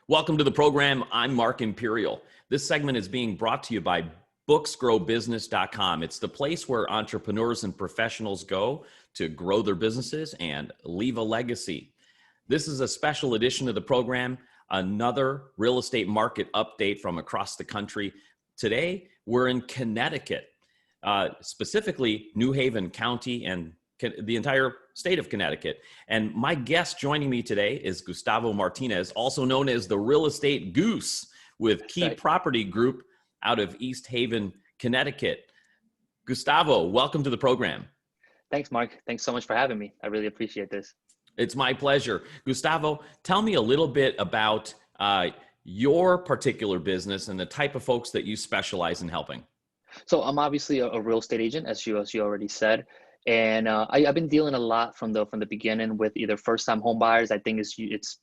Welcome to the program. I'm Mark Imperial. This segment is being brought to you by booksgrowbusiness.com. It's the place where entrepreneurs and professionals go to grow their businesses and leave a legacy. This is a special edition of the program, another real estate market update from across the country. Today, we're in Connecticut, specifically New Haven County and the entire state of Connecticut. And my guest joining me today is Gustavo Martinez, also known as the Real Estate Goose with Key Property Group out of East Haven, Connecticut. Gustavo, welcome to the program. Thanks, Mark. Thanks so much for having me. I really appreciate this. It's my pleasure. Gustavo, tell me a little bit about your particular business and the type of folks that you specialize in helping. So I'm obviously a real estate agent, as you already said. And I've been dealing a lot from the beginning with either first-time home buyers. I think it's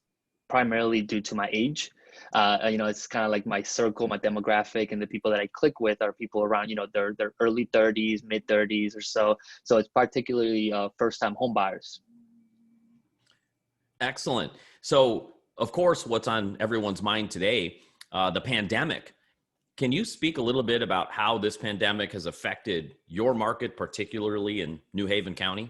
primarily due to my age. It's kind of like my circle, my demographic, and the people that I click with are people around, their early 30s, mid 30s or so. So it's particularly first-time home buyers. Excellent. So, of course, what's on everyone's mind today, the pandemic. Can you speak a little bit about how this pandemic has affected your market, particularly in New Haven County?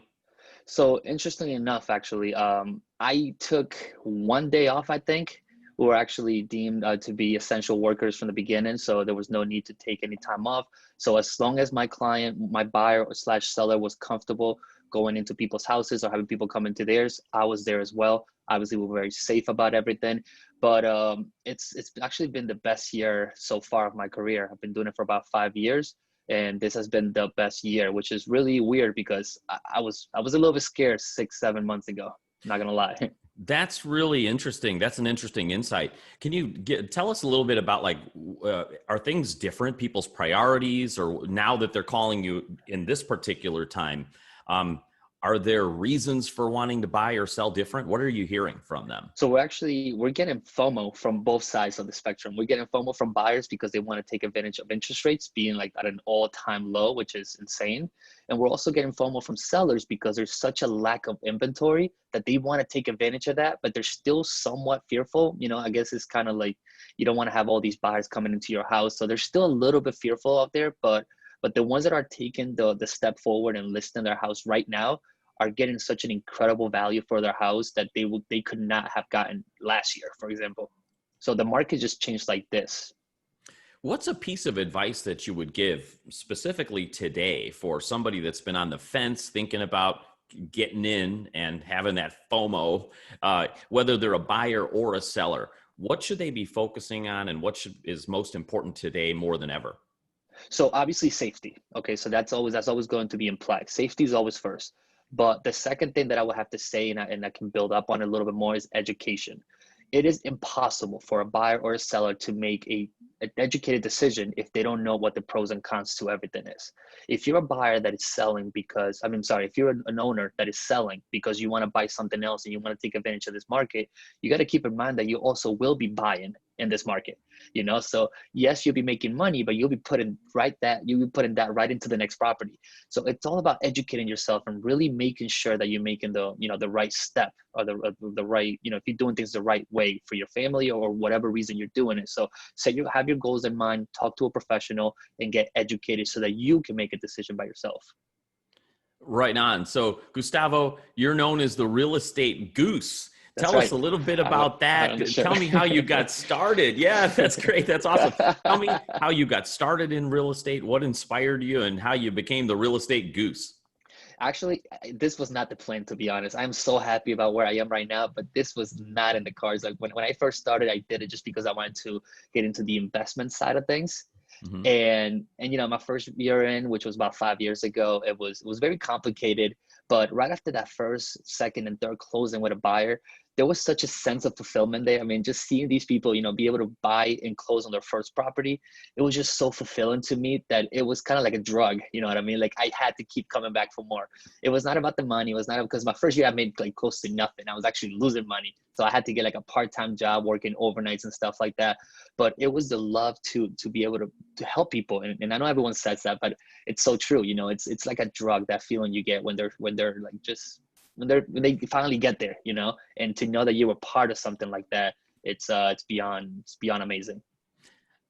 So interestingly enough, actually, I took one day off, I think. We were actually deemed to be essential workers from the beginning, so there was no need to take any time off. So as long as my client, my buyer / seller was comfortable going into people's houses or having people come into theirs, I was there as well. Obviously, we're very safe about everything, but it's actually been the best year so far of my career. I've been doing it for about 5 years, and this has been the best year, which is really weird because I was a little bit scared 6-7 months ago. I'm not gonna lie. That's really interesting. That's an interesting insight. Can you tell us a little bit about are things different, people's priorities, or now that they're calling you in this particular time? Are there reasons for wanting to buy or sell different? What are you hearing from them? So we're getting FOMO from both sides of the spectrum. We're getting FOMO from buyers because they want to take advantage of interest rates being like at an all-time low, which is insane. And we're also getting FOMO from sellers because there's such a lack of inventory that they want to take advantage of that, but they're still somewhat fearful. I guess it's kind of like you don't want to have all these buyers coming into your house. So they're still a little bit fearful out there, but the ones that are taking the step forward and listing their house right now are getting such an incredible value for their house that they could not have gotten last year, for example. So the market just changed like this. What's a piece of advice that you would give specifically today for somebody that's been on the fence thinking about getting in and having that FOMO, whether they're a buyer or a seller? What should they be focusing on, and what is most important today more than ever? So obviously safety. Okay, so that's always going to be implied. Safety is always first. But the second thing that I would have to say, and I can build up on it a little bit more, is education. It is impossible for a buyer or a seller to make an educated decision if they don't know what the pros and cons to everything is. If you're a buyer that is selling if you're an owner that is selling because you want to buy something else and you want to take advantage of this market, you got to keep in mind that you also will be buying in this market. So yes, you'll be making money, but you'll be putting that right into the next property. So it's all about educating yourself and really making sure that you're making the right step or the right, if you're doing things the right way for your family or whatever reason you're doing it. So have your goals in mind, talk to a professional, and get educated so that you can make a decision by yourself. Right on. So Gustavo, you're known as the Real Estate Goose. Tell us a little bit about that. Tell me how you got started. Yeah, that's great. That's awesome. Tell me how you got started in real estate, what inspired you, and how you became the Real Estate Goose. Actually, this was not the plan, to be honest. I'm so happy about where I am right now, but this was not in the cards. Like when I first started, I did it just because I wanted to get into the investment side of things. Mm-hmm. And my first year in, which was about 5 years ago, it was very complicated. But right after that first, second, and third closing with a buyer, there was such a sense of fulfillment there. I mean, just seeing these people, be able to buy and close on their first property, it was just so fulfilling to me that it was kind of like a drug. You know what I mean? Like I had to keep coming back for more. It was not about the money. It was not because my first year I made like close to nothing. I was actually losing money. So I had to get like a part-time job working overnights and stuff like that. But it was the love to be able to help people. And I know everyone says that, but it's so true. It's like a drug, that feeling you get when they're like just when they finally get there, and to know that you were part of something like that, it's beyond amazing.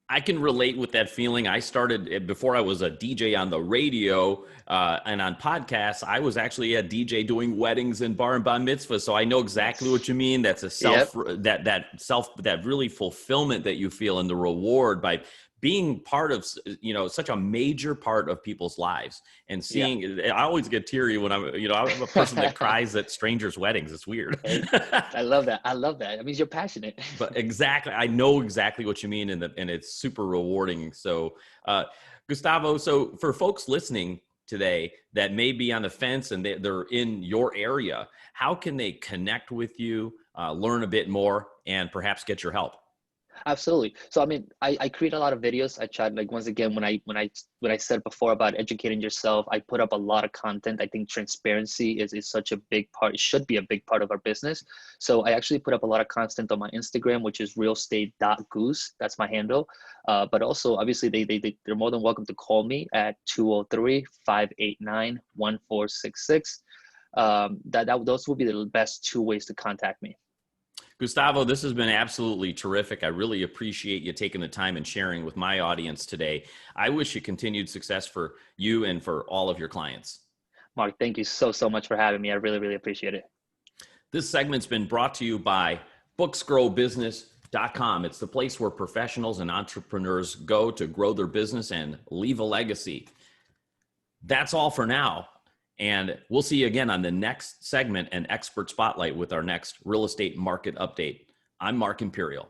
I can relate with that feeling. I started before I was a DJ on the radio and on podcasts. I was actually a DJ doing weddings and bar and bat mitzvahs, so I know exactly what you mean. That's a that really fulfillment that you feel and the reward by being part of, such a major part of people's lives and seeing. I always get teary when I'm a person that cries at strangers' weddings. It's weird. I love that. That means you're passionate. But exactly, I know exactly what you mean, and it's super rewarding. So, Gustavo, so for folks listening today that may be on the fence and they're in your area, how can they connect with you, learn a bit more, and perhaps get your help? Absolutely. So I mean, I create a lot of videos. I tried, like, once again, when I said before about educating yourself, I put up a lot of content. I think transparency is such a big part. It should be a big part of our business. So I actually put up a lot of content on my Instagram, which is realestate.goose. That's my handle. But also, obviously, they're more than welcome to call me at 203-589-1466. Those will be the best two ways to contact me. Gustavo, this has been absolutely terrific. I really appreciate you taking the time and sharing with my audience today. I wish you continued success for you and for all of your clients. Mark, thank you so much for having me. I really, really appreciate it. This segment's been brought to you by booksgrowbusiness.com. It's the place where professionals and entrepreneurs go to grow their business and leave a legacy. That's all for now. And we'll see you again on the next segment and Expert Spotlight with our next real estate market update. I'm Mark Imperial.